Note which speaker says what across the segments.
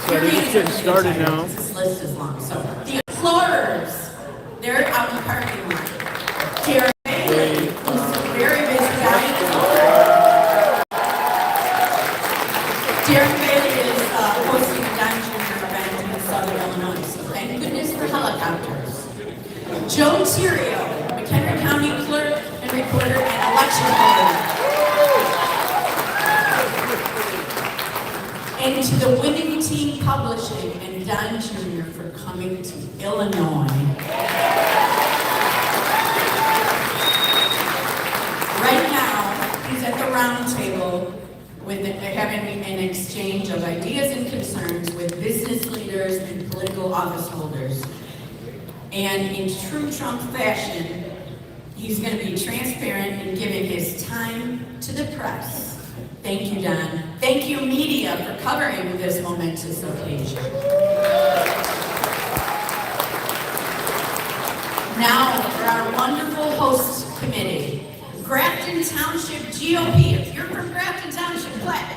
Speaker 1: Your
Speaker 2: Everybody's
Speaker 1: names
Speaker 2: getting
Speaker 1: are
Speaker 2: started
Speaker 1: retired,
Speaker 2: now.
Speaker 1: because this list is long. So the explorers, they're out in the parking lot. Karen Bailey, who's a very busy guy. Darren Bailey is hosting a Don Jr. event in Southern Illinois. So thank goodness for helicopters. Joe Terrio, McHenry County Clerk and Recorder and Election Board. And to the Winning Team Publishing and Don Jr. for coming to Illinois. Right now, he's at the round table they're having an exchange of ideas and concerns with business leaders and political office holders. And in true Trump fashion, he's going to be transparent in giving his time to the press. Thank you, Don. Thank you, media, for covering this momentous occasion. Now, for our wonderful host committee, Grafton Township GOP. If you're from Grafton Township, clap.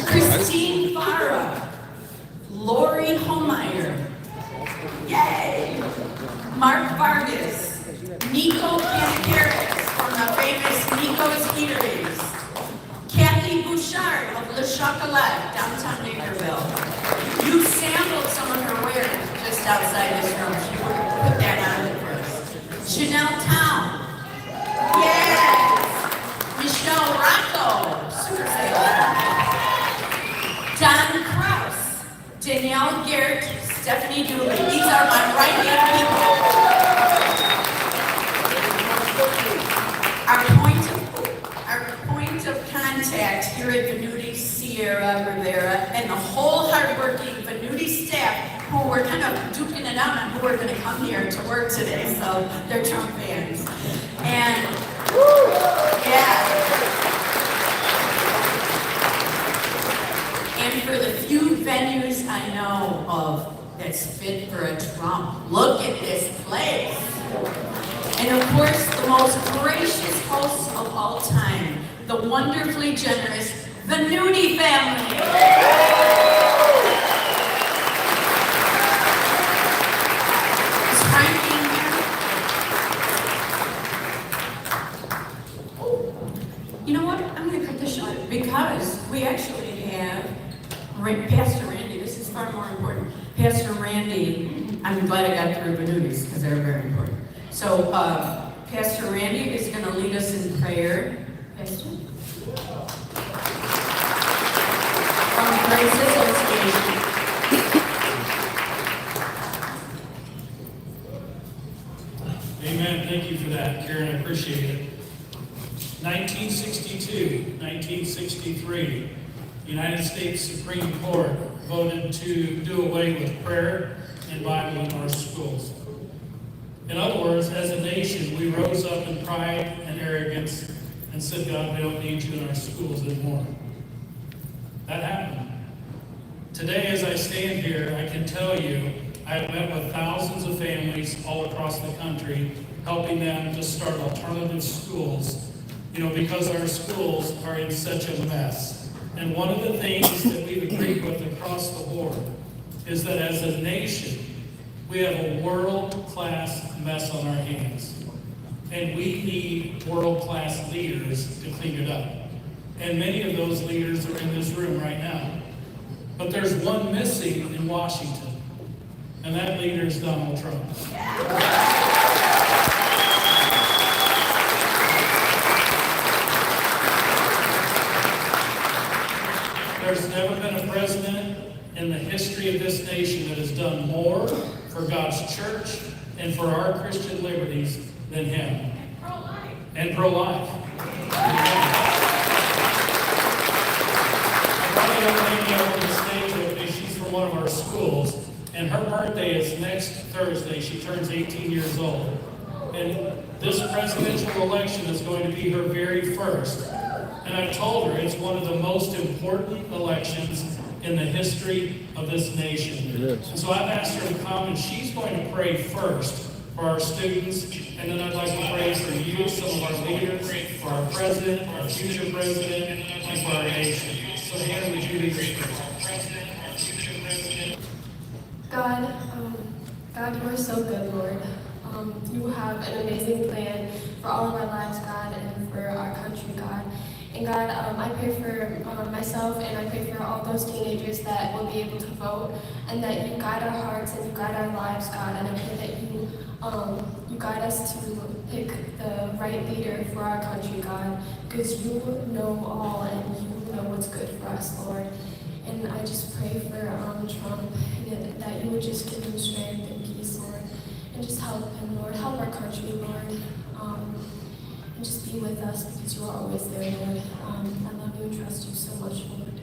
Speaker 1: Christine Farah, Lori Holmeyer, yay! Mark Vargas, Nico Cancaris from the famous Nico's Eateries, Kathy Bouchard of Le Chocolat, downtown Naperville. You sampled some of her wear just outside this room. She would put that on for us. Chanel Town, yes! Michelle Rocco, super sailor. Don Kraus, Danielle Garrett, Stephanie Dooley. These are my right-hand people. Our point of contact here at Venuti, Sierra Rivera, and the whole hardworking Venuti staff who were kind of duking it out on who were going to come here to work today, so they're Trump fans. And, yeah. And for the few venues I know of that's fit for a Trump, look at this place. And of course, the most gracious hosts of all time, the wonderfully generous Venuti family. Is Frank in here? Oh, you know what? I'm going to cut this short because we actually have Pastor Randy. This is far more important. Pastor Randy, I'm glad I got through Venutis because they're very important. So, Pastor Randy is going to lead us in prayer. Pastor? From the Grace Association.
Speaker 3: Amen. Thank you for that, Karen. I appreciate it. 1962, 1963, the United States Supreme Court voted to do away with prayer and Bible in our schools. In other words, as a nation, we rose up in pride and arrogance and said, God, we don't need you in our schools anymore. That happened. Today, as I stand here, I can tell you, I have met with thousands of families all across the country, helping them to start alternative schools, because our schools are in such a mess. And one of the things that we've agreed with across the board is that as a nation, we have a world-class mess on our hands. And we need world-class leaders to clean it up. And many of those leaders are in this room right now. But there's one missing in Washington, and that leader is Donald Trump. There's never been a president in the history of this nation that has done more for God's church and for our Christian liberties than him. And pro-life. I brought a young lady up on the stage with me. She's from one of our schools, and her birthday is next Thursday. She turns 18 years old. And this presidential election is going to be her very first. And I've told her it's one of the most important elections in the history of this nation. And so I've asked her to come, and she's going to pray first for our students, and then I'd like to pray for you, some of our leaders, for our president, our future president, and for our nation. So Hannah, would you lead us first?
Speaker 2: God, you are so good, Lord. You have an amazing plan for all of our lives, God, and for our country, God. And God, I pray for myself, and I pray for all those teenagers that will be able to vote, and that you guide our hearts and you guide our lives, God. And I pray that you guide us to pick the right leader for our country, God, because you know all and you know what's good for us, Lord. And I just pray for Trump, and that you would just give him strength and peace, Lord, and just help him, Lord. Help our country, Lord, and just be with us because you are always there, Lord. I love you and trust you so much, Lord.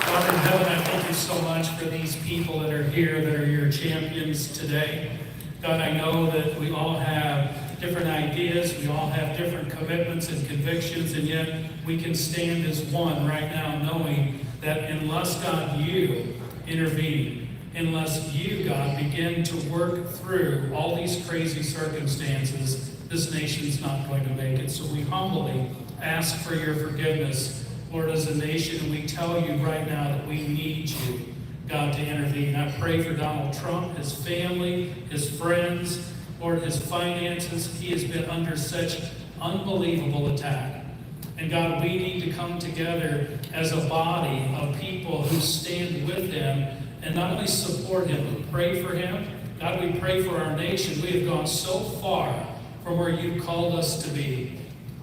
Speaker 3: Father in heaven, I thank you so much for these people that are here, that are your champions today. God, I know that we all have different ideas, we all have different commitments and convictions, and yet we can stand as one right now knowing that unless, God, you intervene, unless you, God, begin to work through all these crazy circumstances, this nation's not going to make it. So we humbly ask for your forgiveness, Lord, as a nation, and we tell you right now that we need you, God, to intervene. I pray for Donald Trump, his family, his friends, Lord, his finances. He has been under such unbelievable attack. And God, we need to come together as a body of people who stand with him and not only support him, but pray for him. God, we pray for our nation. We have gone so far from where you called us to be.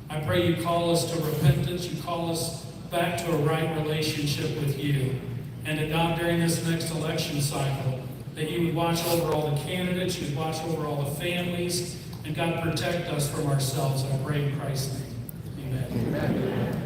Speaker 3: I pray you call us to repentance. You call us back to a right relationship with you. And that God, during this next election cycle, that you would watch over all the candidates, you would watch over all the families, and God, protect us from ourselves. I pray in Christ's name. Amen. Amen.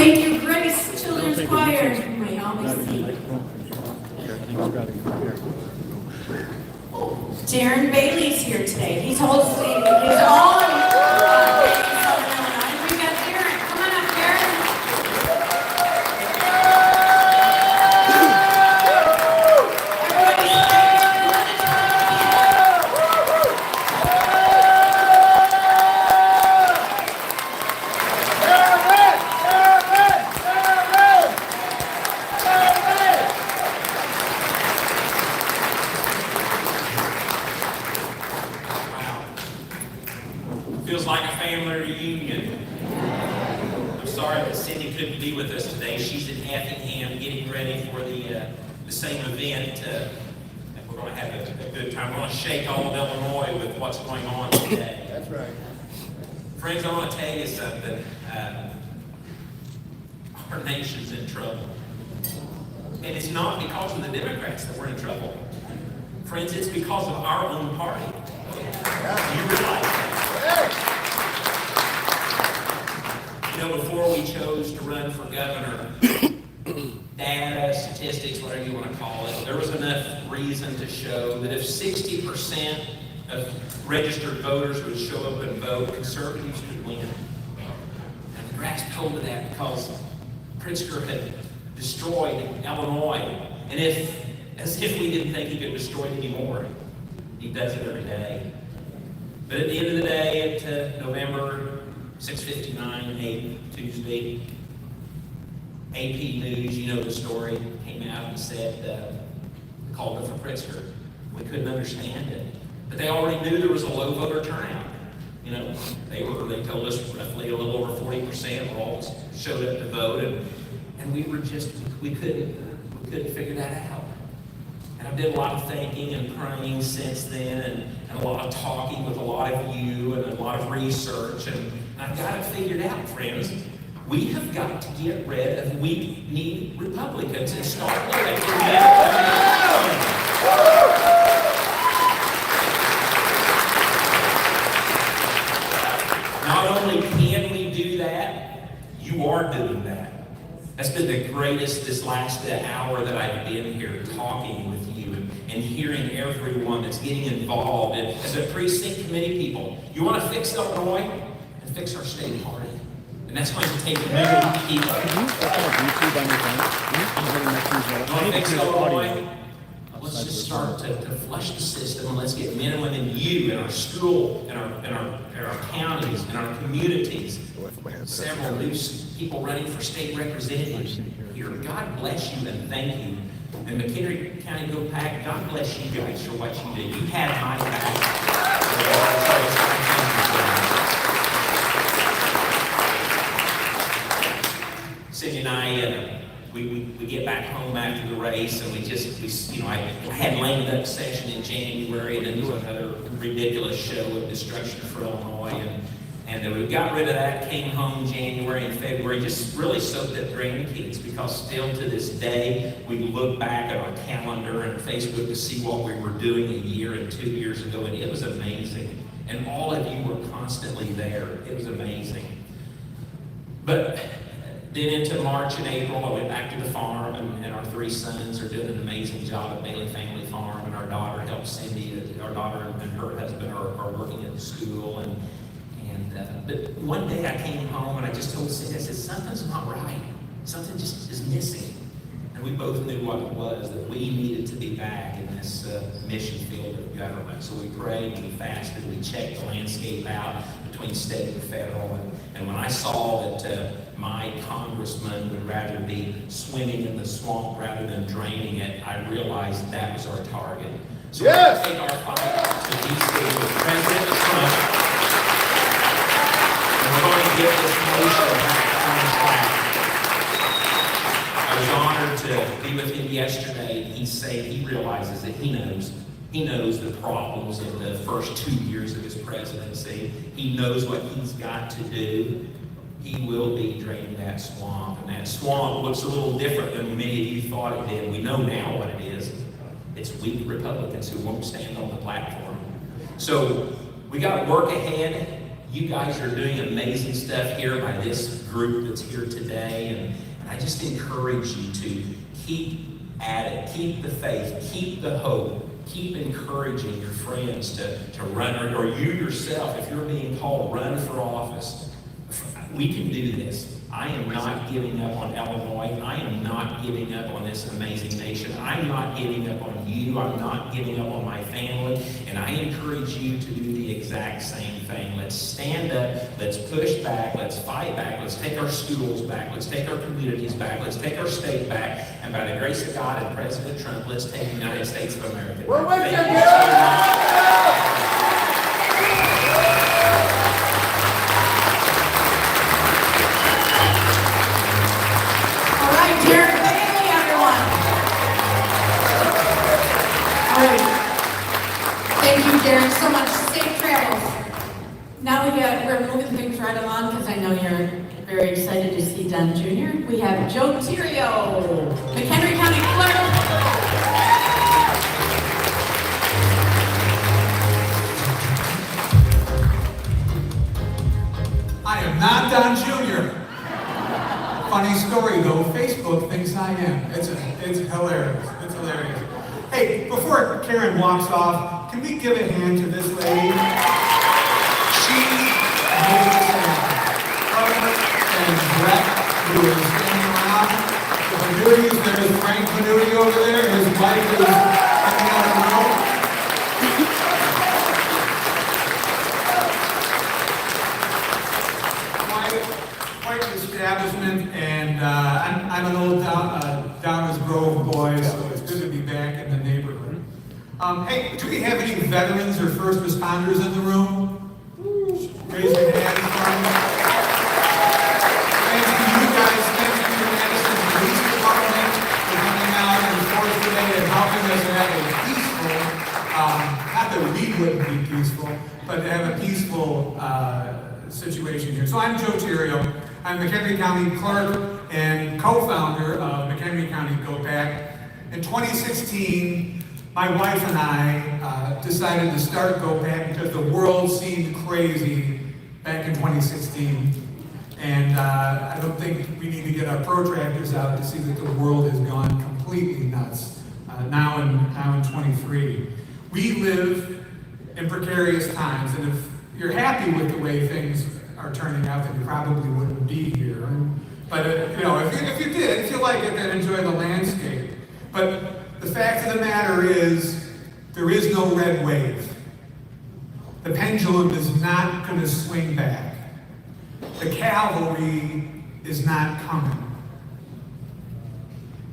Speaker 1: Thank you, Grace Children's Choir. You may always see. Darren Bailey's here today. He's hosting his own day in Southern Illinois. We got Darren. Come on up, Darren. Everybody
Speaker 4: reunion. I'm sorry that Cindy couldn't be with us today. She's in Effingham getting ready for the same event. And we're going to have a good time. We're going to shake all of Illinois with what's going on today.
Speaker 5: That's right.
Speaker 4: Friends, I want to tell you something. Our nation's in trouble. And it's not because of the Democrats that we're in trouble. Friends, it's because of our own party. You realize that? You know, before we chose to run for governor, data, statistics, whatever you want to call it, there was enough reason to show that if 60% of registered voters would show up and vote, conservatives could win. And the graphs told of that because Pritzker had destroyed Illinois. And as if we didn't think he could destroy it anymore, he does it every day. But at the end of the day, at November 6:59, 8 Tuesday, AP News, you know the story, came out and said, called it for Pritzker. We couldn't understand it. But they already knew there was a low voter turnout. You know, they told us roughly a little over 40% all showed up to vote, and we couldn't figure that out. And I've done a lot of thinking and praying since then, and a lot of talking with a lot of you, and a lot of research, and I've got it figured out, friends. We have got to get rid of weak-kneed Republicans and start electing them. Not only can we do that, you are doing that. That's been the greatest this last hour that I've been here talking with you and hearing everyone that's getting involved. And as a precinct committee people, you want to fix Illinois and fix our state party. And that's going to take many people. You want to fix Illinois? Let's just start to flush the system, and let's get men and women, you, in our school, in our counties, in our communities. Several new people running for state representatives here. God bless you and thank you. And McHenry County Go Pack, God bless you guys for what you did. You had my back. Cindy and I, we get back home after the race, and I had lame duck session in January, and then there was another ridiculous show of destruction for Illinois, and then we got rid of that, came home January and February, just really soaked up grandkids, because still to this day, we look back at our calendar and Facebook to see what we were doing a year and 2 years ago, and it was amazing. And all of you were constantly there. It was amazing. But then into March and April, I went back to the farm, and our 3 sons are doing an amazing job at Bailey Family Farm, and our daughter helps Cindy. Our daughter and her husband are working at the school, but one day I came home and I just told Cindy, I said, something's not right. Something just is missing. And we both knew what it was, that we needed to be back in this mission field of government. So we prayed, we fasted, we checked the landscape out between state and federal. And when I saw that my congressman would rather be swimming in the swamp rather than draining it, I realized that was our target. So we're going to take our fight to D.C. with President Trump. And we're going to get this nation back on track. I was honored to be with him yesterday. He realizes that he knows the problems of the first 2 years of his presidency. He knows what he's got to do. He will be draining that swamp. And that swamp looks a little different than many of you thought it did. We know now what it is. It's weak Republicans who won't stand on the platform. So we got work ahead. You guys are doing amazing stuff here by this group that's here today. And I just encourage you to keep at it. Keep the faith. Keep the hope. Keep encouraging your friends to run, or you yourself, if you're being called, run for office. We can do this. I am not giving up on Illinois. I am not giving up on this amazing nation. I'm not giving up on you. I'm not giving up on my family. And I encourage you to do the exact same thing. Let's stand up. Let's push back. Let's fight back. Let's take our schools back. Let's take our communities back. Let's take our state back. And by the grace of God and President Trump, let's take the United States of America.
Speaker 5: We're with you,
Speaker 4: Thank you so much.
Speaker 1: right along because I know you're very excited to see Don Jr. We have Joe Tirio, McHenry County Clerk.
Speaker 5: I am not Don Jr. Funny story though, Facebook thinks I am. It's hilarious. It's hilarious. Hey, before Karen walks off, can we give a hand to this lady? She made this happen. Her and Brett, who is standing around. The Venutis, there's Frank Venuti over there. His wife is hanging out in the room. Quite an establishment, and I'm an old Downers Grove boy, so it's good to be back in the neighborhood. Hey, do we have any veterans or first responders in the room? Raise your hands for me. Thanks to you guys, thanks to your Madison Police Department for coming out in force today and helping us have a peaceful, not that we wouldn't be peaceful, but to have a peaceful situation here. So I'm Joe Tirio. I'm McHenry County Clerk and co-founder of McHenry County Go Pack. In 2016, my wife and I decided to start Go Pack because the world seemed crazy back in 2016. And I don't think we need to get our protractors out to see that the world has gone completely nuts now in 23. We live in precarious times, and if you're happy with the way things are turning out, then you probably wouldn't be here. But if you like it, then enjoy the landscape. But the fact of the matter is, there is no red wave. The pendulum is not going to swing back. The cavalry is not coming.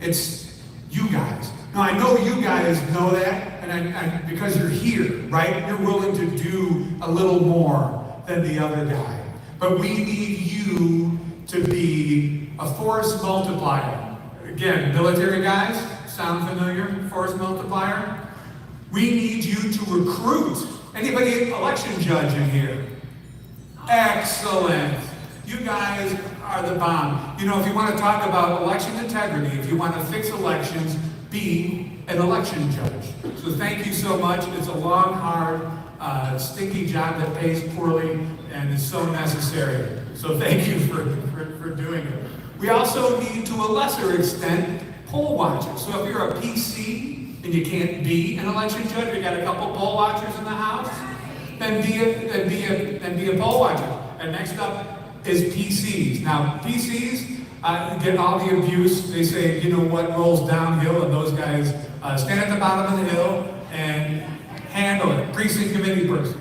Speaker 5: It's you guys. Now, I know you guys know that, and because you're here, right? You're willing to do a little more than the other guy. But we need you to be a force multiplier. Again, military guys, sound familiar? Force multiplier? We need you to recruit. Anybody election judge in here? Excellent. You guys are the bomb. You know, if you want to talk about election integrity, if you want to fix elections, be an election judge. So thank you so much. It's a long, hard, stinky job that pays poorly and is so necessary. So thank you for doing it. We also need, to a lesser extent, poll watchers. So if you're a PC and you can't be an election judge, we got a couple poll watchers in the house, then be a poll watcher. And next up is PCs. Now, PCs get all the abuse. They say, you know what rolls downhill, and those guys stand at the bottom of the hill and handle it. Precinct committee person.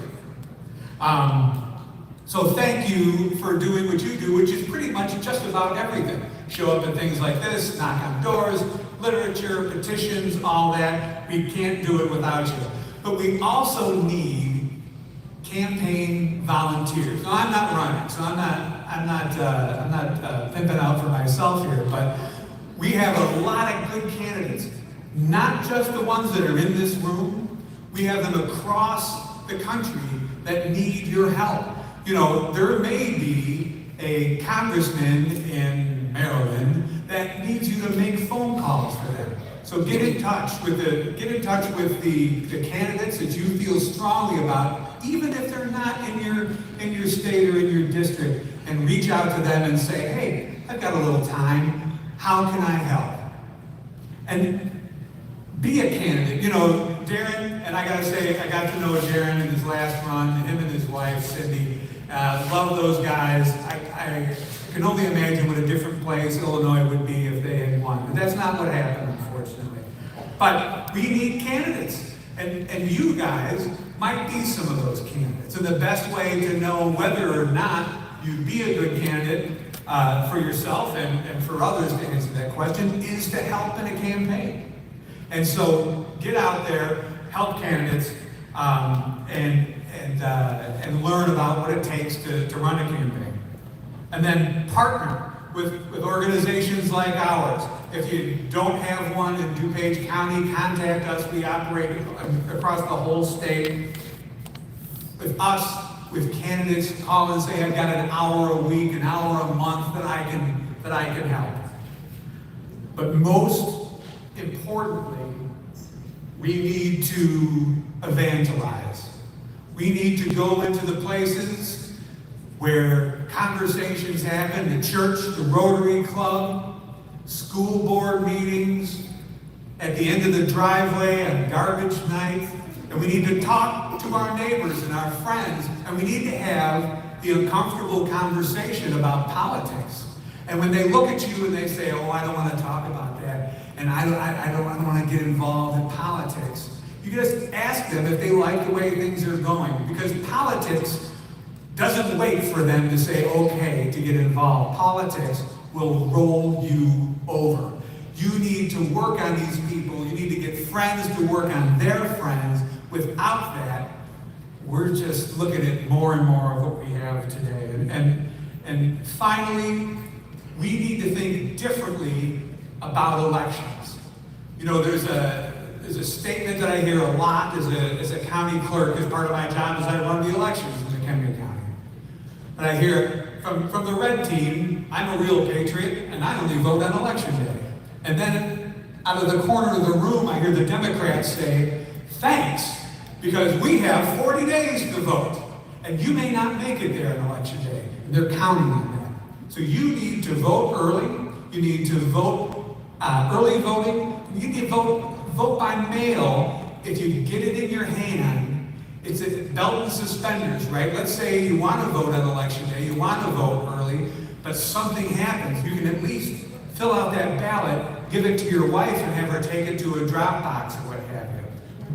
Speaker 5: So thank you for doing what you do, which is pretty much just about everything. Show up at things like this, knock on doors, literature, petitions, all that. We can't do it without you. But we also need campaign volunteers. Now, I'm not running, so I'm not pimping out for myself here, but we have a lot of good candidates, not just the ones that are in this room. We have them across the country that need your help. You know, there may be a congressman in Maryland that needs you to make phone calls for them. So get in touch with the candidates that you feel strongly about, even if they're not in your state or in your district, and reach out to them and say, hey, I've got a little time. How can I help? And be a candidate. You know, Darren, and I gotta say, I got to know Darren in his last run, him and his wife, Cindy. Love those guys. I can only imagine what a different place Illinois would be if they had won. But that's not what happened, unfortunately. But we need candidates. And you guys might be some of those candidates. And the best way to know whether or not you'd be a good candidate for yourself and for others to answer that question is to help in a campaign. And so get out there, help candidates, and learn about what it takes to run a campaign. And then partner with organizations like ours. If you don't have one in DuPage County, contact us. We operate across the whole state. With us, with candidates who call and say, I've got an hour a week, an hour a month that I can help. But most importantly, we need to evangelize. We need to go into the places where conversations happen, the church, the Rotary Club, school board meetings, at the end of the driveway on garbage night. And we need to talk to our neighbors and our friends, and we need to have the uncomfortable conversation about politics. And when they look at you and they say, oh, I don't want to talk about that, and I don't want to get involved in politics, you just ask them if they like the way things are going. Because politics doesn't wait for them to say okay to get involved. Politics will roll you over. You need to work on these people. You need to get friends to work on their friends. Without that, we're just looking at more and more of what we have today. And finally, we need to think differently about elections. You know, there's a statement that I hear a lot as a county clerk, as part of my job, as I run the elections in McHenry County. And I hear from the red team, I'm a real patriot, and I only vote on election day. And then out of the corner of the room, I hear the Democrats say, thanks, because we have 40 days to vote. And you may not make it there on election day. And they're counting on that. So you need to vote early. You need to vote early voting. You need to vote by mail if you get it in your hand. It's a belt and suspenders, right? Let's say you want to vote on election day, you want to vote early, but something happens. You can at least fill out that ballot, give it to your wife, and have her take it to a drop box or what have you.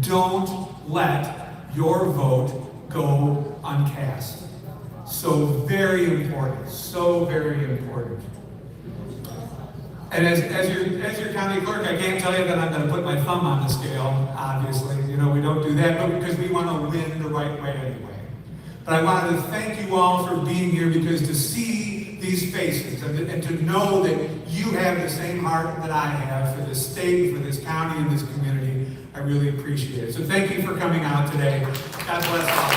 Speaker 5: Don't let your vote go uncast. So very important, so very important. And as your county clerk, I can't tell you that I'm going to put my thumb on the scale, obviously. You know, we don't do that, but because we want to win the right way anyway. But I wanted to thank you all for being here, because to see these faces and to know that you have the same heart that I have for this state, for this county, and this community, I really appreciate it. So thank you for coming out today. God bless all.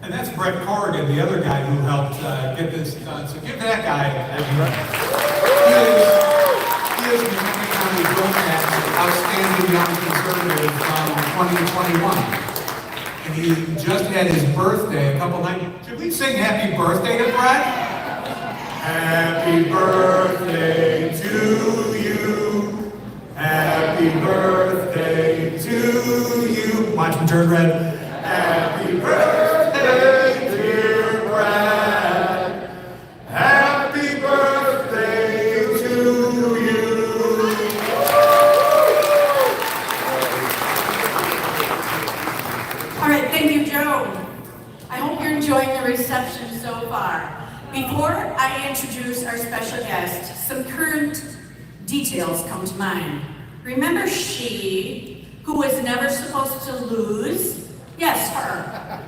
Speaker 5: And that's Brett Corrigan, the other guy who helped get this done. So give that guy a He is McHenry County Broadcast's outstanding young conservative from 2021. And he just had his birthday a couple nights. Should we sing happy birthday to Brett? Happy birthday to you. Happy birthday to you. Watch him turn red. Happy birthday, dear Brad. Happy birthday to you.
Speaker 1: All right, thank you, Joe. I hope you're enjoying the reception so far. Before I introduce our special guest, some current details come to mind. Remember she, who was never supposed to lose? Yes, her.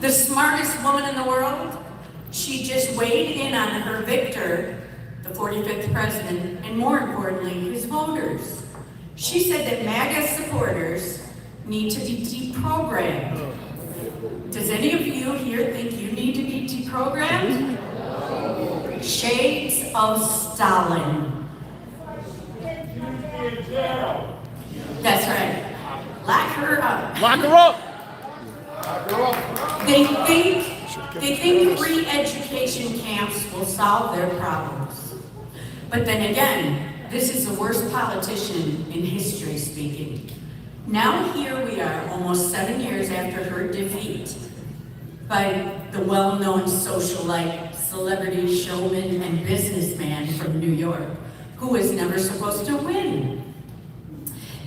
Speaker 1: The smartest woman in the world? She just weighed in on her victor, the 45th president, and more importantly, his voters. She said that MAGA supporters need to be deprogrammed. Does any of you here think you need to be deprogrammed? Shades of Stalin. That's right. Lock her up.
Speaker 6: Lock her up!
Speaker 1: They think re-education camps will solve their problems. But then again, this is the worst politician in history speaking. Now here we are, almost 7 years after her defeat by the well-known socialite, celebrity showman, and businessman from New York, who was never supposed to win.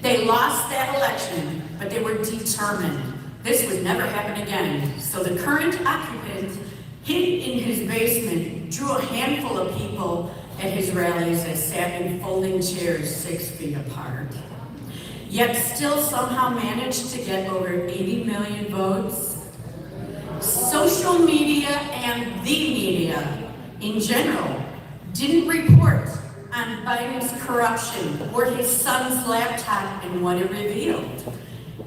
Speaker 1: They lost that election, but they were determined. This would never happen again. So the current occupant hid in his basement, drew a handful of people at his rallies that sat in folding chairs 6 feet apart. Yet still somehow managed to get over 80 million votes. Social media and the media in general didn't report on Biden's corruption or his son's laptop and what it revealed.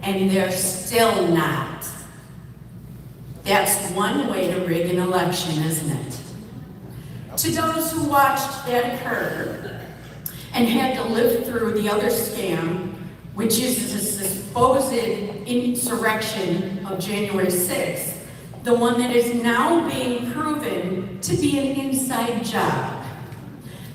Speaker 1: And they're still not. That's one way to rig an election, isn't it? To those who watched that occur and had to live through the other scam, which is this supposed insurrection of January 6th, the one that is now being proven to be an inside job.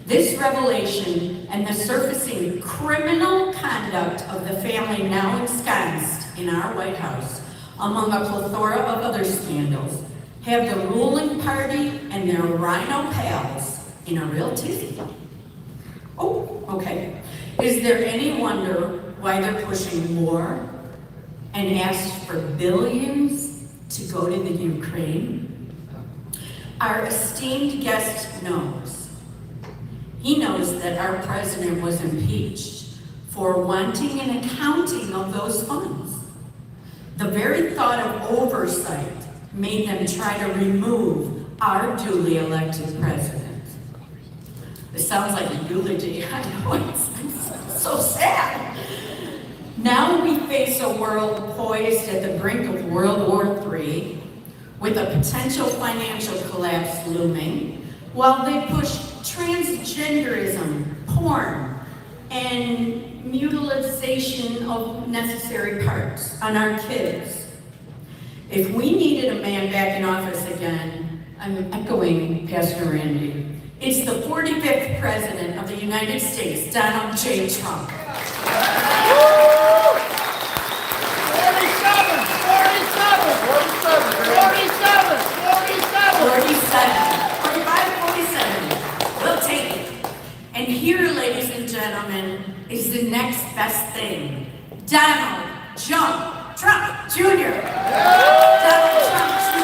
Speaker 1: This revelation and the surfacing criminal conduct of the family now ensconced in our White House, among a plethora of other scandals, have the ruling party and their rhino pals in a real tizzy. Oh, okay. Is there any wonder why they're pushing more and ask for billions to go to the Ukraine? Our esteemed guest knows. He knows that our president was impeached for wanting an accounting of those funds. The very thought of oversight made them try to remove our duly elected president. This sounds like a eulogy. I know, it's so sad. Now we face a world poised at the brink of World War III, with a potential financial collapse looming, while they push transgenderism, porn, and mutilization of necessary parts on our kids. If we needed a man back in office again, I'm echoing Pastor Randy, it's the 45th President of the United States, Donald J. Trump. 45, 47. We'll take it. And here, ladies and gentlemen, is the next best thing. Donald Trump Jr. Donald Trump Jr.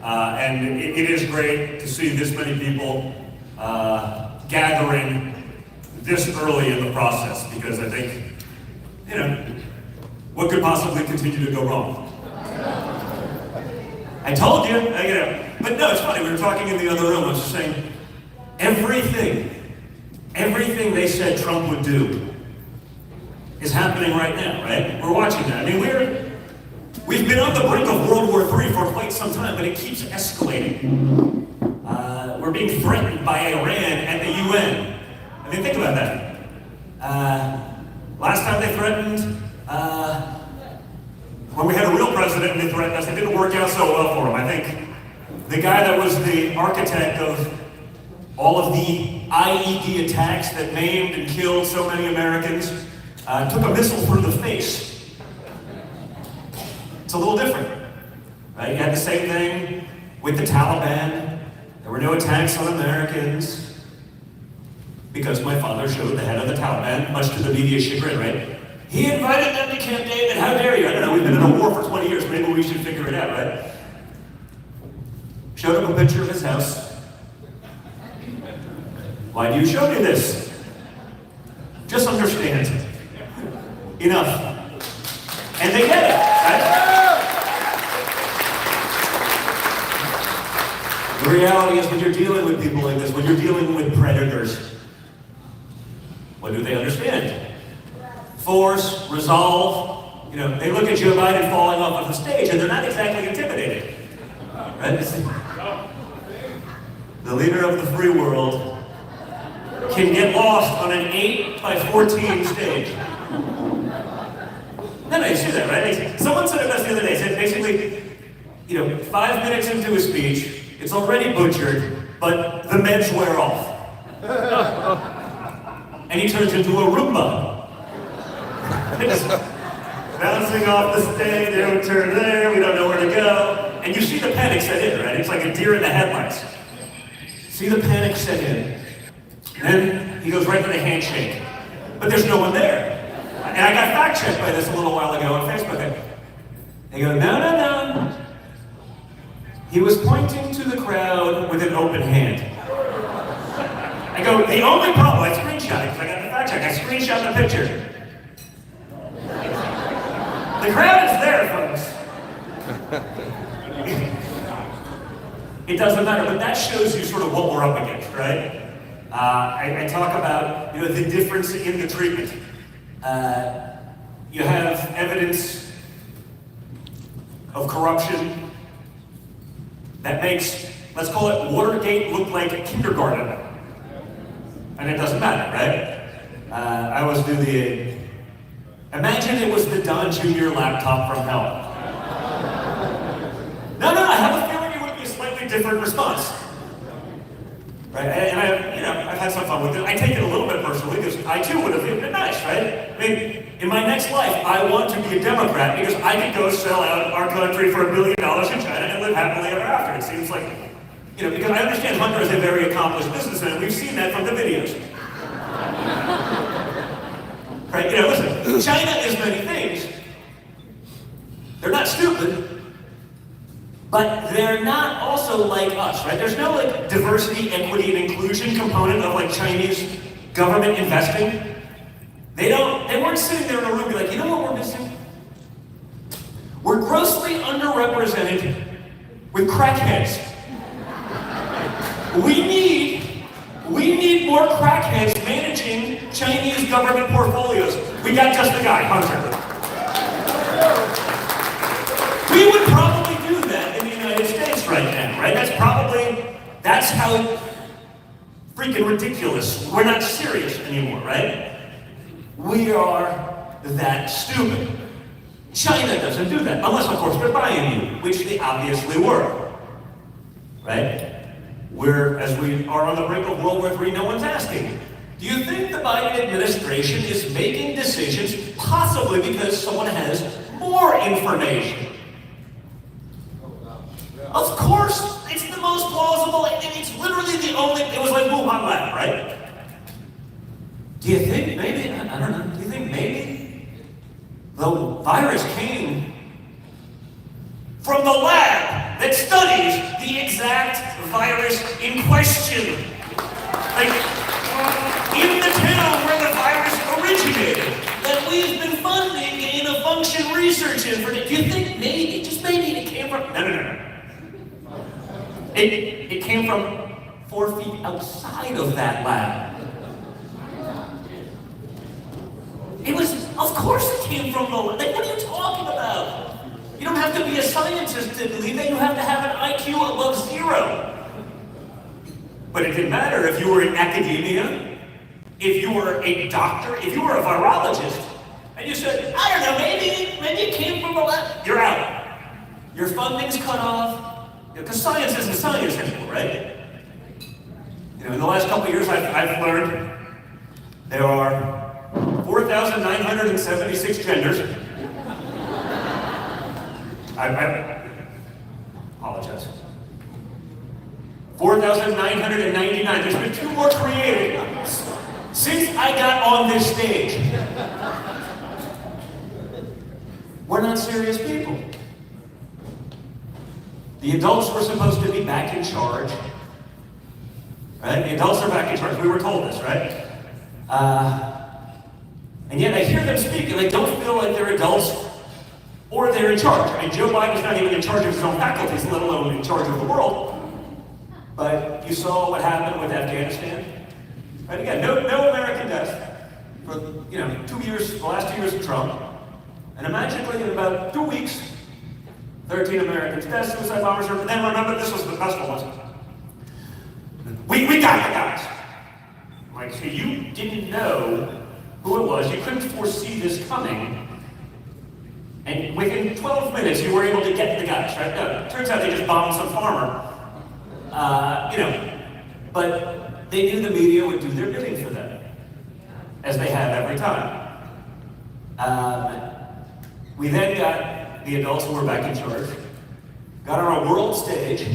Speaker 6: And it is great to see this many people gathering this early in the process, because I think, what could possibly continue to go wrong? I told you, but no, it's funny, we were talking in the other room, I was just saying, everything they said Trump would do is happening right now, right? We're watching that. I mean, we've been on the brink of World War III for quite some time, but it keeps escalating. We're being threatened by Iran at the UN. I mean, think about that. Last time they threatened, when we had a real president and they threatened us, it didn't work out so well for him. I think the guy that was the architect of all of the IED attacks that maimed and killed so many Americans took a missile through the face. It's a little different, right? You had the same thing with the Taliban. There were no attacks on Americans. because my father showed the head of the Taliban, much to the media's chagrin, right? He invited them to Camp David, how dare you? I don't know, we've been in a war for 20 years, maybe we should figure it out, right? Showed him a picture of his house. Why do you show me this? Just understand. Enough. And they get it, right? The reality is when you're dealing with people like this, when you're dealing with predators, what do they understand? Force, resolve. You know, they look at Joe Biden falling off of the stage and they're not exactly intimidated. Right? The leader of the free world can get lost on an 8x14 stage. No, you see that, right? Someone said it best the other day. Said basically, 5 minutes into a speech, it's already butchered, but the meds wear off. And he turns into a Roomba. Bouncing off the stage, they would turn there, we don't know where to go. And you see the panic set in, right? It's like a deer in the headlights. See the panic set in. And then he goes right for the handshake. But there's no one there. And I got fact-checked by this a little while ago on Facebook. They go, no. He was pointing to the crowd with an open hand. I go, the only problem, I screenshot it because I got the fact check. I screenshot the picture. The crowd is there, folks. It doesn't matter, but that shows you sort of what we're up against, right? I talk about the difference in the treatment. You have evidence of corruption that makes, let's call it Watergate, look like kindergarten. And it doesn't matter, right? I always do imagine it was the Don Jr. laptop from hell. No, I have a feeling it would be a slightly different response. Right? And I've had some fun with it. I take it a little bit personally because I too would have been nice, right? I mean, in my next life, I want to be a Democrat because I could go sell out our country for $1 billion in China and live happily ever after. It seems like, because I understand Hunter is a very accomplished businessman. We've seen that from the videos. Right? Listen, China is many things. They're not stupid, but they're not also like us, right? There's no diversity, equity, and inclusion component of Chinese government investing. They weren't sitting there in a room and be like, you know what we're missing? We're grossly underrepresented with crackheads. We need more crackheads managing Chinese government portfolios. We got just the guy, Hunter. We would probably do that in the United States right now, right? That's how freaking ridiculous. We're not serious anymore, right? We are that stupid. China doesn't do that, unless of course they're buying you, which they obviously were, right? As we are on the brink of World War III, no one's asking. Do you think the Biden administration is making decisions possibly because someone has more information? Of course, it's the most plausible, and it's literally the only, it was like Wuhan Lab, right? Do you think maybe, I don't know, do you think maybe the virus came from the lab that studies the exact virus in question? In the town where the virus originated, that we've been funding gain-of-function research in for, do you think maybe, just maybe it came from, no. It came from 4 feet outside of that lab. It was, of course it came from the lab. What are you talking about? You don't have to be a scientist to believe that. You have to have an IQ above 0. But it didn't matter if you were in academia, if you were a doctor, if you were a virologist, and you said, I don't know, maybe it came from the lab. You're out. Your funding's cut off. Because science isn't science anymore, right? In the last couple of years, I've learned there are 4,976 genders. I apologize. 4,999. There's been 2 more created. Since I got on this stage, we're not serious people. The adults were supposed to be back in charge. Right? The adults are back in charge. We were told this, right? And yet I hear them speak and I don't feel like they're adults or they're in charge. I mean, Joe Biden's not even in charge of his own faculties, let alone in charge of the world. But you saw what happened with Afghanistan. Right? Again, no American death for 2 years, the last 2 years of Trump. And magically in about 2 weeks, 13 Americans dead, suicide bombers. And then remember, this was the best one. We got the guys. Like, so you didn't know who it was. You couldn't foresee this coming. And within 12 minutes, you were able to get the guys, right? No, it turns out they just bombed some farmer. But they knew the media would do their bidding for them, as they have every time. We then got the adults who were back in charge, got on a world stage,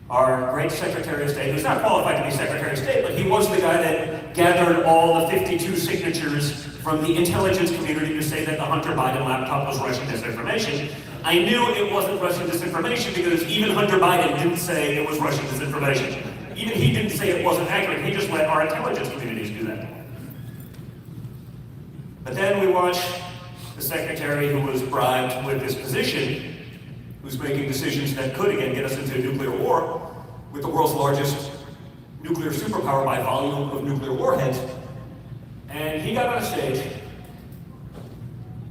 Speaker 6: our great Secretary of State, who's not qualified to be Secretary of State, but he was the guy that gathered all the 52 signatures from the intelligence community to say that the Hunter Biden laptop was Russian disinformation. I knew it wasn't Russian disinformation because even Hunter Biden didn't say it was Russian disinformation. Even he didn't say it wasn't accurate. He just let our intelligence communities do that. But then we watch the secretary who was bribed with this position, who's making decisions that could, again, get us into a nuclear war with the world's largest nuclear superpower by volume of nuclear warheads. And he got on a stage,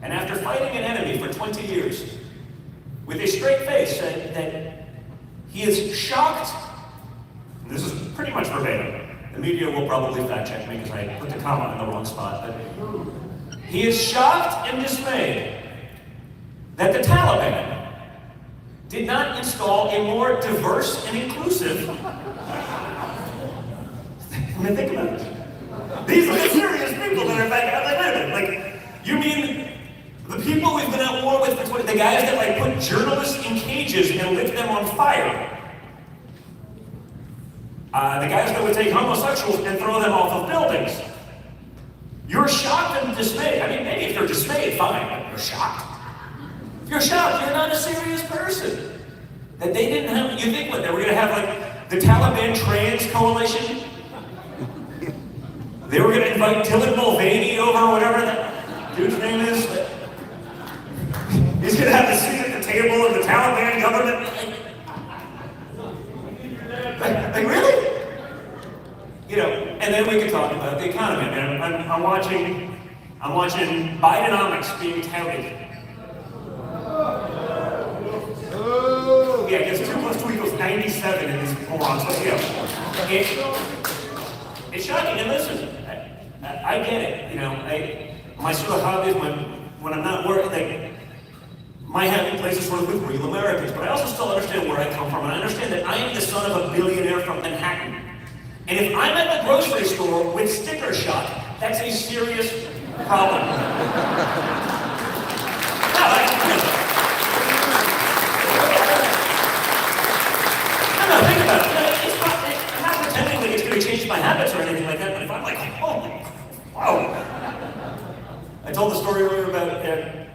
Speaker 6: and after fighting an enemy for 20 years, with a straight face, said that he is shocked, and this is pretty much verbatim, the media will probably fact check me because I put the comma in the wrong spot, but he is shocked and dismayed that the Taliban did not install a more diverse and inclusive. I mean, think about this. These are the serious people that are back out like that. Like, you mean the people we've been at war with for 20, the guys that like put journalists in cages and lit them on fire. The guys that would take homosexuals and throw them off of buildings. You're shocked and dismayed. I mean, maybe if you're dismayed, fine, but you're shocked. If you're shocked, you're not a serious person. That they didn't have, you think what, they were gonna have like the Taliban Trans Coalition? They were gonna invite Dylan Mulvaney over, or whatever that dude's name is. He's gonna have to sit at the table of the Taliban government. Like really? And then we could talk about the economy. I mean, I'm watching Bidenomics being touted. Yeah, I guess 2 + 2 = 97 in these morons. But yeah, it's shocking. And listen, I get it. My sort of hobbies when I'm not working, like my happy place is sort of with real Americans. But I also still understand where I come from, and I understand that I am the son of a billionaire from Manhattan. And if I'm at the grocery store with sticker shock, that's a serious problem. Think about it. I'm not pretending like it's going to change my habits or anything like that, but if I'm like, oh, wow. I told the story earlier about,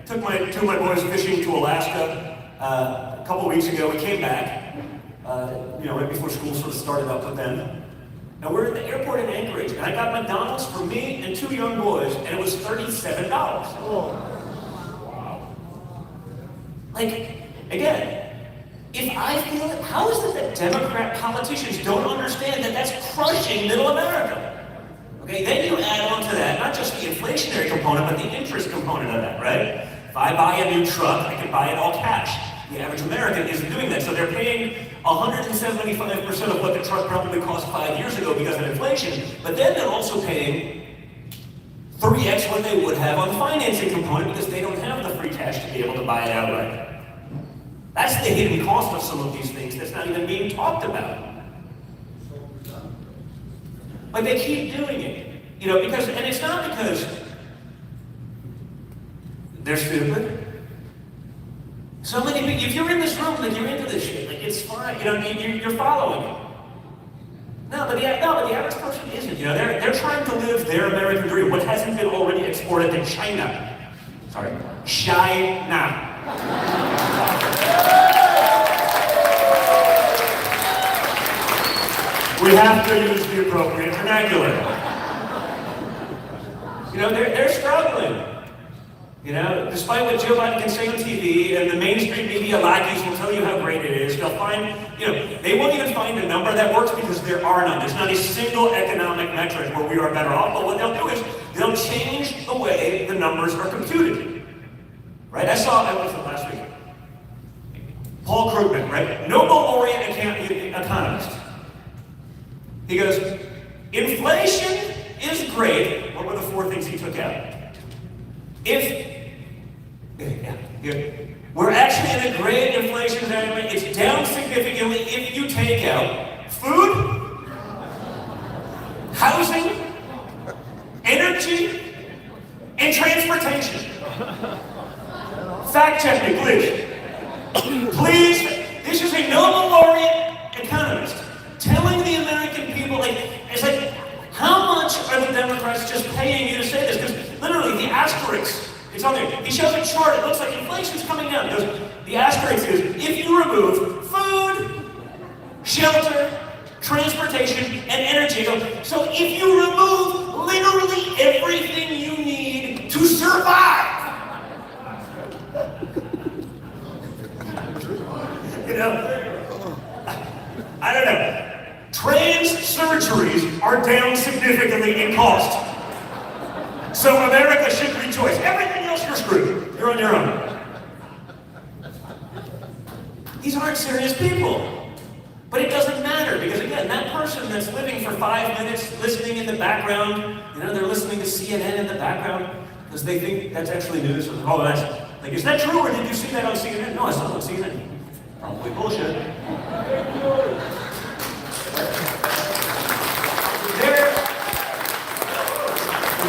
Speaker 6: took two of my boys fishing to Alaska a couple weeks ago. We came back, right before school sort of started up with them. And we're at the airport in Anchorage, and I got McDonald's for me and 2 young boys, and it was $37. Oh. Wow. Like, again, if I feel it, how is it that Democrat politicians don't understand that that's crushing middle America? Okay, then you add on to that, not just the inflationary component, but the interest component of that, right? If I buy a new truck, I can buy it all cash. The average American isn't doing that, so they're paying 175% of what the truck probably cost 5 years ago because of inflation, but then they're also paying 3x what they would have on the financing component because they don't have the free cash to be able to buy it outright. That's the hidden cost of some of these things that's not even being talked about. But they keep doing it, and it's not because they're stupid. So many people, if you're in this room, like you're into this shit, like it's fine, you're following it. but the average person isn't. You know, they're trying to live their American dream, what hasn't been already exported to China. Sorry, China. We have to use the appropriate vernacular. You know, they're struggling. You know, despite what Joe Biden can say on TV, and the mainstream media lackeys will tell you how great it is, they'll find, you know, they won't even find a number that works because there are none. There's not a single economic metric where we are better off, but what they'll do is they'll change the way the numbers are computed. Right? I was last week. Paul Krugman, right? Nobel laureate economist. He goes, inflation is great. What were the 4 things he took out? We're actually in a great inflation environment. It's down significantly if you take out food, housing, energy, and transportation. Fact check me, please. Please, this is a Nobel laureate economist telling the American people, it's like, how much are the Democrats just paying you to say this? Because literally, the asterisk, it's on there. He shows a chart, it looks like inflation's coming down. He goes, the asterisk is, if you remove food, shelter, transportation, and energy. So if you remove literally everything you need to survive, you know, I don't know. Trans surgeries are down significantly in cost. So America should rejoice. Everything else you're screwed. You're on your own. These aren't serious people. But it doesn't matter because again, that person that's living for 5 minutes, listening in the background, you know, they're listening to CNN in the background because they think that's actually news. Oh, that's like, is that true or did you see that on CNN? No, I saw it on CNN. Probably bullshit.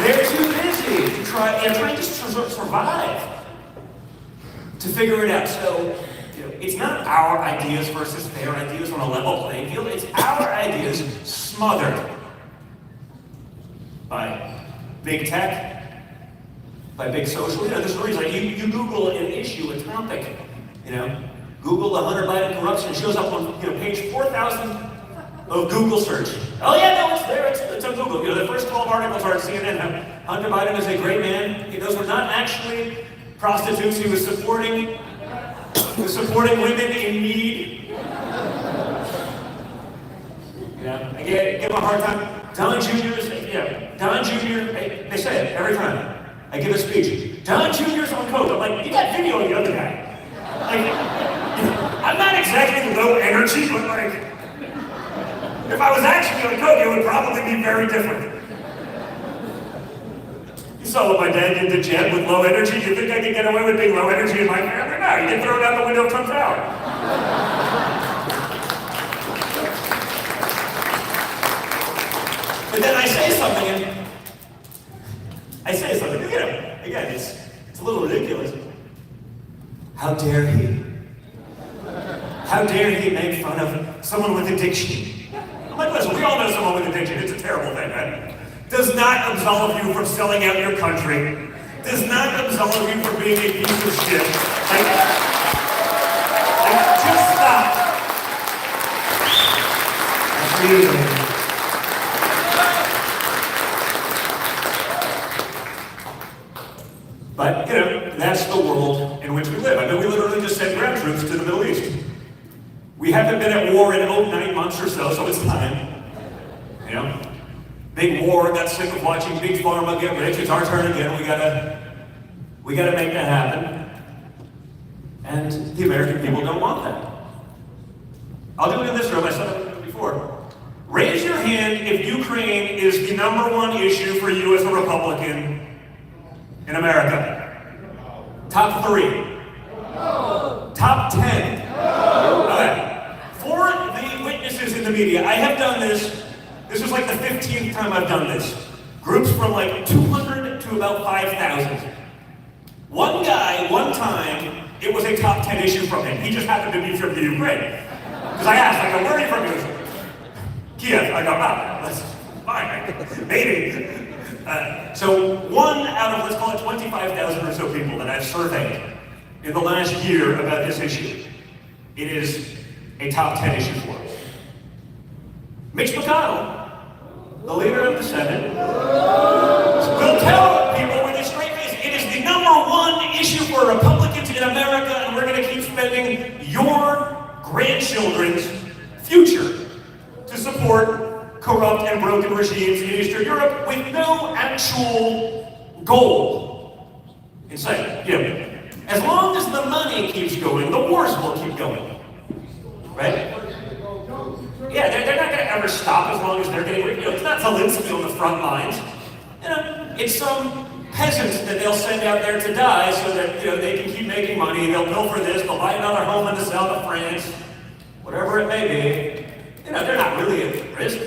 Speaker 6: They're too busy to trying to survive, to figure it out. So, you know, it's not our ideas versus their ideas on a level playing field. It's our ideas smothered by big tech, by big social. You know, there's a reason. Like you Google an issue, a topic. You know, Google the Hunter Biden corruption. It shows up on page 4,000 of Google search. Oh yeah, no, it's there. It's on Google. You know, the first 12 articles are at CNN. Hunter Biden is a great man. Those were not actually prostitutes. He was supporting women in need. Yeah, I give him a hard time. Don Jr. They say it every time I give a speech. Don Jr.'s on coke. I'm like, you got video of the other guy. Like, I'm not exactly low energy, but like, if I was actually on coke, it would probably be very different. You saw what my dad did to Jed with low energy. You think I could get away with being low energy in my family? No, you get thrown out the window of Trump Tower. But then I say something, again, it's a little ridiculous. How dare he? How dare he make fun of someone with addiction? I'm like, listen, we all know someone with addiction. It's a terrible thing, right? Does not absolve you from selling out your country. Does not absolve you from being a piece of shit. Like just stop. But, you know, that's the world in which we live. I mean, we literally just sent ground troops to the Middle East. We haven't been at war in 9 months or so it's time. You know? Big war, got sick of watching Big Pharma get rich. It's our turn again. We gotta make that happen. And the American people don't want that. I'll do it in this room. I said it before. Raise your hand if Ukraine is the #1 issue for you as a Republican in America. Top 3. Top 10. Okay. For the witnesses in the media, I have done this. This is like the 15th time I've done this. Groups from like 200 to about 5,000. One guy, one time, it was a top 10 issue from him. He just happened to be from the Ukraine. Because I asked, where are you from? He goes, Kiev. I go, that's fine, maybe. So one out of, let's call it 25,000 or so people that I've surveyed in the last year about this issue, it is a top 10 issue for us. Mitch McConnell, the leader of the Senate, will tell people with a straight face, it is the #1 issue for Republicans in America, and we're going to keep spending your grandchildren's future to support corrupt and broken regimes in Eastern Europe with no actual goal in sight. You know, as long as the money keeps going, the wars will keep going. Right? Yeah, they're not going to ever stop as long as they're getting, you know, it's not Zelensky on the front lines. You know, it's some peasants that they'll send out there to die so that, you know, they can keep making money. They'll pilfer this, they'll buy another home in the south of France, whatever it may be. You know, they're not really at risk.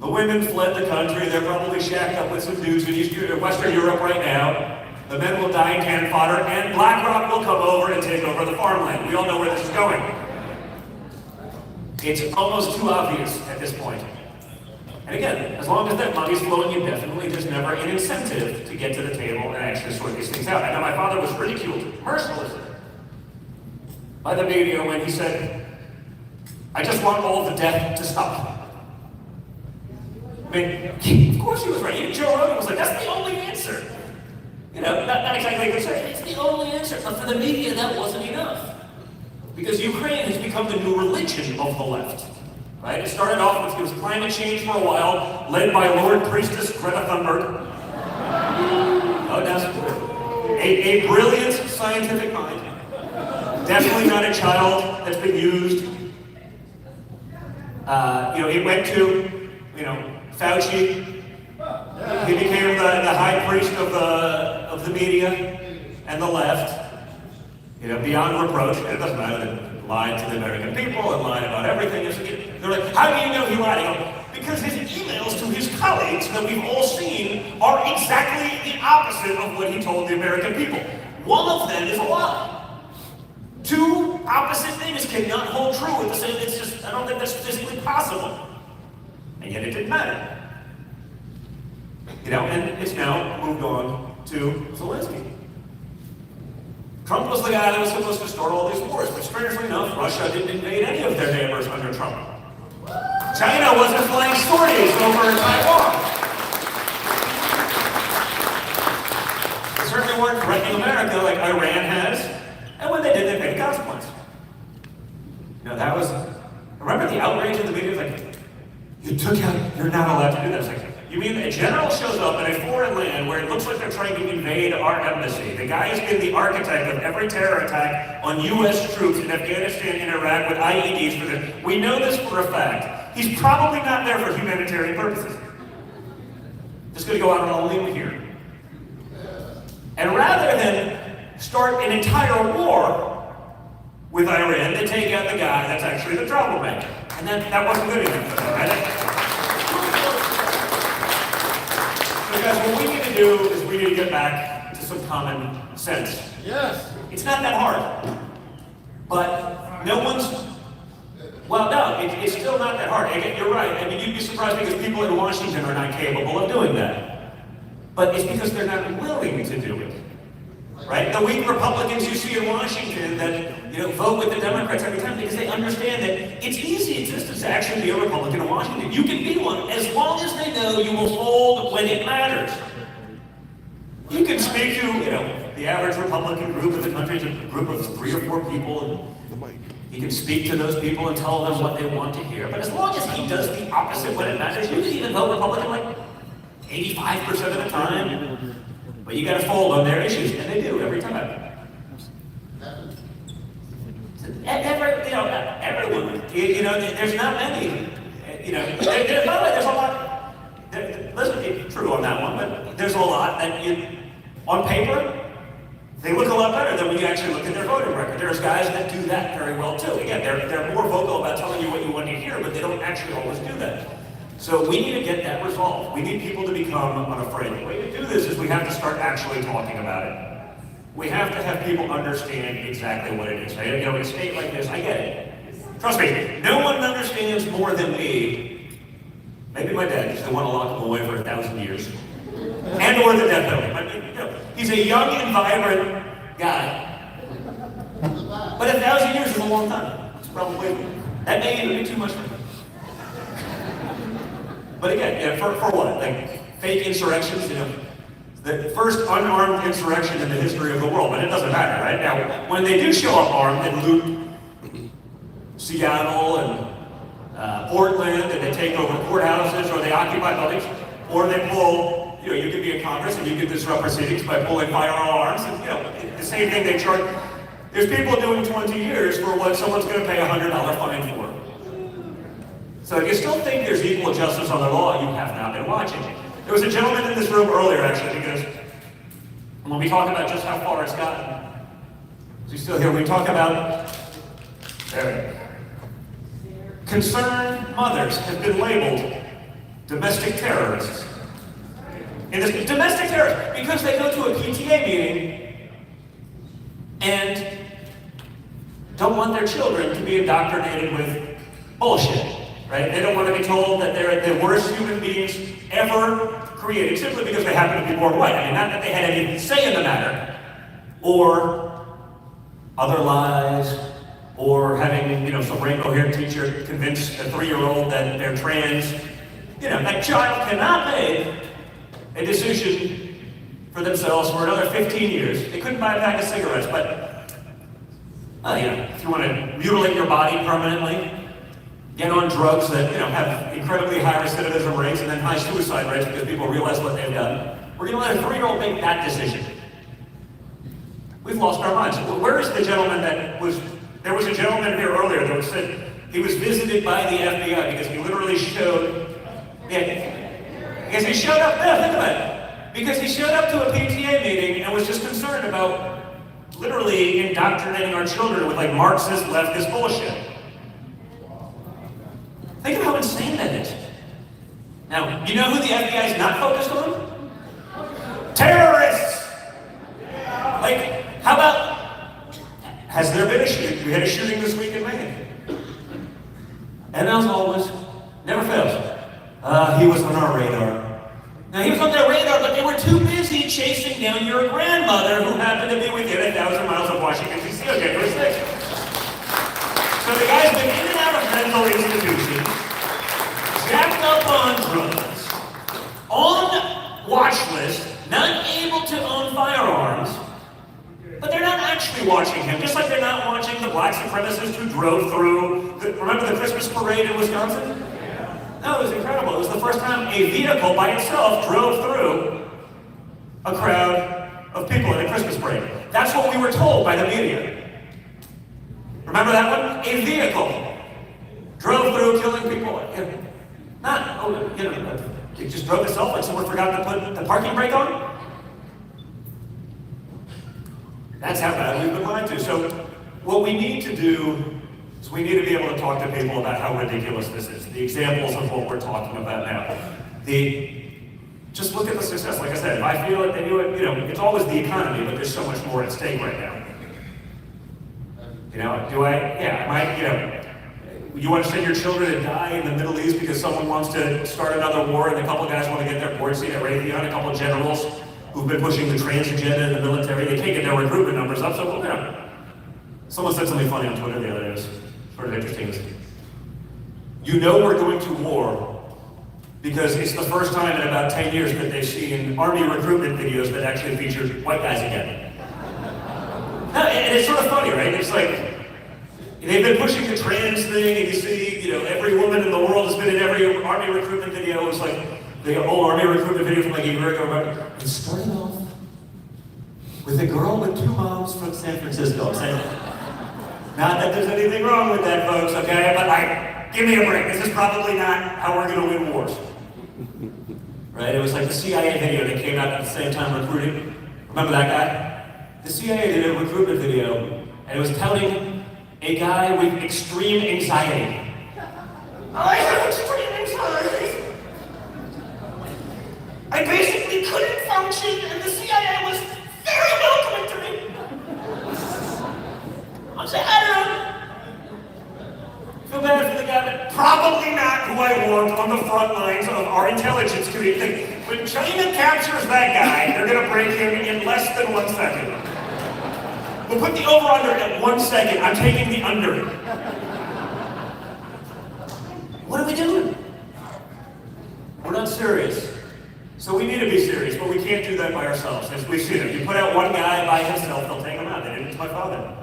Speaker 6: The women fled the country. They're probably shacked up with some dudes in Western Europe right now. The men will die in cannon fodder, and BlackRock will come over and take over the farmland. We all know where this is going. It's almost too obvious at this point. And again, as long as that money's flowing indefinitely, there's never an incentive to get to the table and actually sort these things out. I know my father was ridiculed mercilessly by the media when he said, I just want all the death to stop. I mean, of course he was right. Even Joe Rogan was like, that's the only answer. You know, not exactly what he said. It's the only answer. But for the media, that wasn't enough. Because Ukraine has become the new religion of the left. Right? It started off with, it was climate change for a while, led by Lord Priestess Greta Thunberg. Oh, that's a brilliant scientific mind. Definitely not a child that's been used. You know, it went to, you know, Fauci. He became the high priest of the media and the left. You know, beyond reproach. It doesn't matter that he lied to the American people and lied about everything. They're like, how do you know he lied? I go, because his emails to his colleagues that we've all seen are exactly the opposite of what he told the American people. One of them is a lie. Two opposite things cannot hold true at the same. It's just, I don't think that's physically possible. And yet it didn't matter. You know, and it's now moved on to Zelensky. Trump was the guy that was supposed to start all these wars, but strangely enough, Russia didn't invade any of their neighbors under Trump. China wasn't flying sorties over Taiwan. They certainly weren't threatening America like Iran has, and when they did, they paid the consequence. You know, that was, remember the outrage in the media? Like, you took out, you're not allowed to do that. It's like, you mean a general shows up in a foreign land where it looks like they're trying to invade our embassy? The guy has been the architect of every terror attack on U.S. troops in Afghanistan and Iraq with IEDs for them. We know this for a fact. He's probably not there for humanitarian purposes. Just going to go out on a limb here. And rather than start an entire war with Iran, they take out the guy that's actually the troublemaker. And that wasn't good enough for them, right? Guys, what we need to do is we need to get back to some common sense.
Speaker 7: Yes.
Speaker 6: It's not that hard. But no one's, well, no, it's still not that hard. Again, you're right. I mean, you'd be surprised because people in Washington are not capable of doing that. But it's because they're not willing to do it. Right? The weak Republicans you see in Washington that, you know, vote with the Democrats every time because they understand that it's easy existence to actually be a Republican in Washington. You can be one as long as they know you will fold when it matters. You can speak to, you know, the average Republican group in the country is a group of 3 or 4 people, and he can speak to those people and tell them what they want to hear. But as long as he does the opposite when it matters, you can even vote Republican like 85% of the time. But you got to fold on their issues, and they do every time. Everyone. You know, there's not many. You know, by the way, there's a lot. Listen, it's true on that one, but there's a lot that on paper they look a lot better than when you actually look at their voting record. There's guys that do that very well too. Again, they're more vocal about telling you what you want to hear, but they don't actually always do that. So we need to get that resolved. We need people to become unafraid. The way to do this is we have to start actually talking about it. We have to have people understand exactly what it is. You know, in a state like this, I get it. Trust me, no one understands more than me. Maybe my dad, because they want to lock him away for 1,000 years. And or the death penalty. I mean, you know, he's a young and vibrant guy. But 1,000 years is a long time. It's probably, that may even be too much for him. But again, yeah, for what? Like fake insurrections, you know? The first unarmed insurrection in the history of the world, but it doesn't matter, right? Now, when they do show up armed and loot Seattle and Portland, and they take over courthouses, or they occupy buildings, or they pull, you know, you could be in Congress and you could disrupt proceedings by pulling firearms, and you know, the same thing they charge. There's people doing 20 years for what someone's going to pay a $100 fine for. So if you still think there's equal justice on the law, you have not been watching. There was a gentleman in this room earlier, actually, because when we talk about just how far it's gotten, is he still here? We talk about, there. Concerned mothers have been labeled domestic terrorists. And this domestic terrorists, because they go to a PTA meeting and don't want their children to be indoctrinated with bullshit. Right? They don't want to be told that they're the worst human beings ever created simply because they happen to be born white. I mean, not that they had any say in the matter, or other lies, or having, you know, some rainbow-haired teacher convince a 3-year-old that they're trans. You know, that child cannot make a decision for themselves for another 15 years. They couldn't buy a pack of cigarettes, but, you know, if you want to mutilate your body permanently, get on drugs that, you know, have incredibly high recidivism rates and then high suicide rates because people realize what they've done. We're going to let a 3-year-old make that decision. We've lost our minds. Where is the gentleman that was, there was a gentleman here earlier that said he was visited by the FBI because he literally showed, because he showed up, no, think about it. Because he showed up to a PTA meeting and was just concerned about literally indoctrinating our children with like Marxist, leftist bullshit. Think of how insane that is. Now, you know who the FBI is not focused on? Terrorists! Like, how about, has there been a shooting? We had a shooting this week in Maine. And as always, never fails. He was on our radar. Now, he was on their radar, but they were too busy chasing down your grandmother who happened to be within 1,000 miles of Washington, D.C. on January 6th. So the guy's been in and out of mental institutions, jacked up on drugs, on watch list, not able to own firearms, but they're not actually watching him, just like they're not watching the black supremacist who drove through, remember the Christmas parade in Wisconsin? No, it was incredible. It was the first time a vehicle by itself drove through a crowd of people in a Christmas parade. That's what we were told by the media. Remember that one? A vehicle drove through killing people. Not, you know, it just drove itself like someone forgot to put the parking brake on. That's how bad we've been lied to. So what we need to do is we need to be able to talk to people about how ridiculous this is. The examples of what we're talking about now. Just look at the success. Like I said, if I feel it, they do it. You know, it's always the economy, but there's so much more at stake right now. You know, you know, you want to send your children to die in the Middle East because someone wants to start another war and a couple guys want to get their board seat at Raytheon, a couple of generals who've been pushing the trans agenda in the military, they can't get their recruitment numbers up, so, you know. Someone said something funny on Twitter the other day, it was sort of interesting. You know we're going to war because it's the first time in about 10 years that they've seen Army recruitment videos that actually feature white guys again. And it's sort of funny, right? It's like, they've been pushing the trans thing, and you see, you know, every woman in the world has been in every Army recruitment video. It's like the old Army recruitment video from like a year ago, right? It started off with a girl with 2 moms from San Francisco. I'm saying, not that there's anything wrong with that, folks, okay? But like, give me a break. This is probably not how we're gonna win wars. Right? It was like the CIA video that came out at the same time recruiting. Remember that guy? The CIA did a recruitment video, and it was touting a guy with extreme anxiety. I have extreme anxiety. I basically couldn't function, and the CIA was very welcoming to me. I'm saying, I don't know. probably not who I want on the front lines of our intelligence community. When China captures that guy, they're going to break him in less than 1 second. We'll put the over-under at 1 second. I'm taking the under. What are we doing? We're not serious. So we need to be serious, but we can't do that by ourselves. As we've seen, if you put out one guy by himself, they'll take him out. They did it to my father.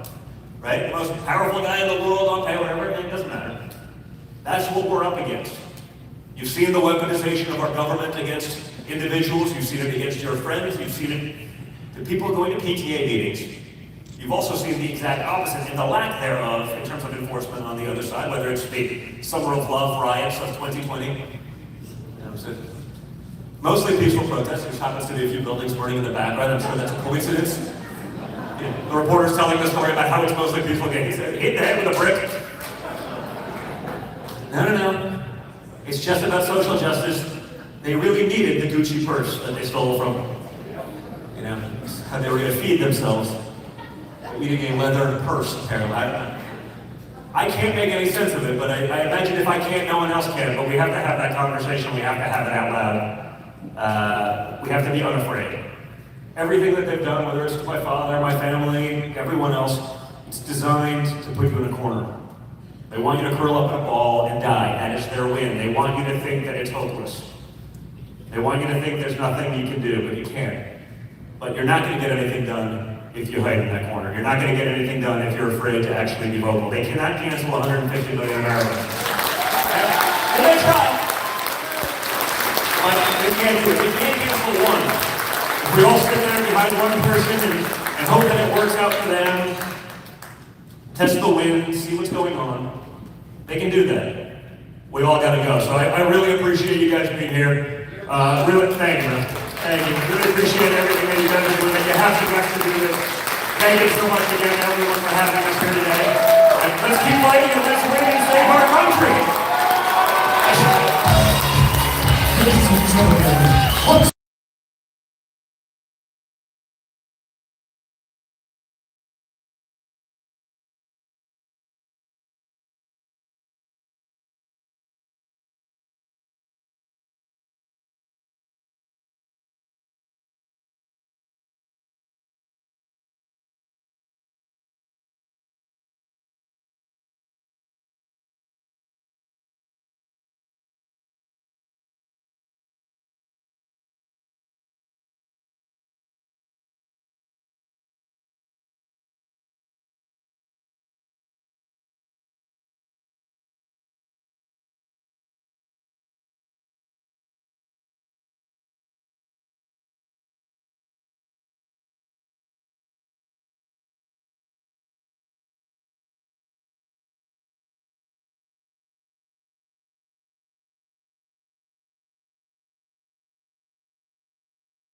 Speaker 6: Right? The most powerful guy in the world on pay, whatever, it doesn't matter. That's what we're up against. You've seen the weaponization of our government against individuals. You've seen it against your friends. You've seen it to people going to PTA meetings. You've also seen the exact opposite and the lack thereof in terms of enforcement on the other side, whether it's the Summer of Love riots of 2020. Mostly peaceful protests. There happens to be a few buildings burning in the background. I'm sure that's a coincidence. The reporter's telling the story about how it's mostly peaceful. He said, hit the head with a brick. No. It's just about social justice. They really needed the Gucci purse that they stole from, how they were going to feed themselves. Eating a leather purse, apparently. I can't make any sense of it, but I imagine if I can't, no one else can. But we have to have that conversation. We have to have it out loud. We have to be unafraid. Everything that they've done, whether it's to my father, my family, everyone else, it's designed to put you in a corner. They want you to curl up in a ball and die. That is their win. They want you to think that it's hopeless. They want you to think there's nothing you can do, but you can't. But you're not going to get anything done if you hide in that corner. You're not going to get anything done if you're afraid to actually be vocal. They cannot cancel 150 million Americans. And they try. But they can't do it. They can't cancel one. If we all sit there behind one person and hope that it works out for them, test the wind, see what's going on, they can do that. We all got to go. So I really appreciate you guys being here. Really, thank you. Thank you. Really appreciate everything that you guys are doing. You have the guts to do this. Thank you so much again, everyone, for having us here today. And let's keep fighting and let's win and save our country.
Speaker 7: Ladies and gentlemen,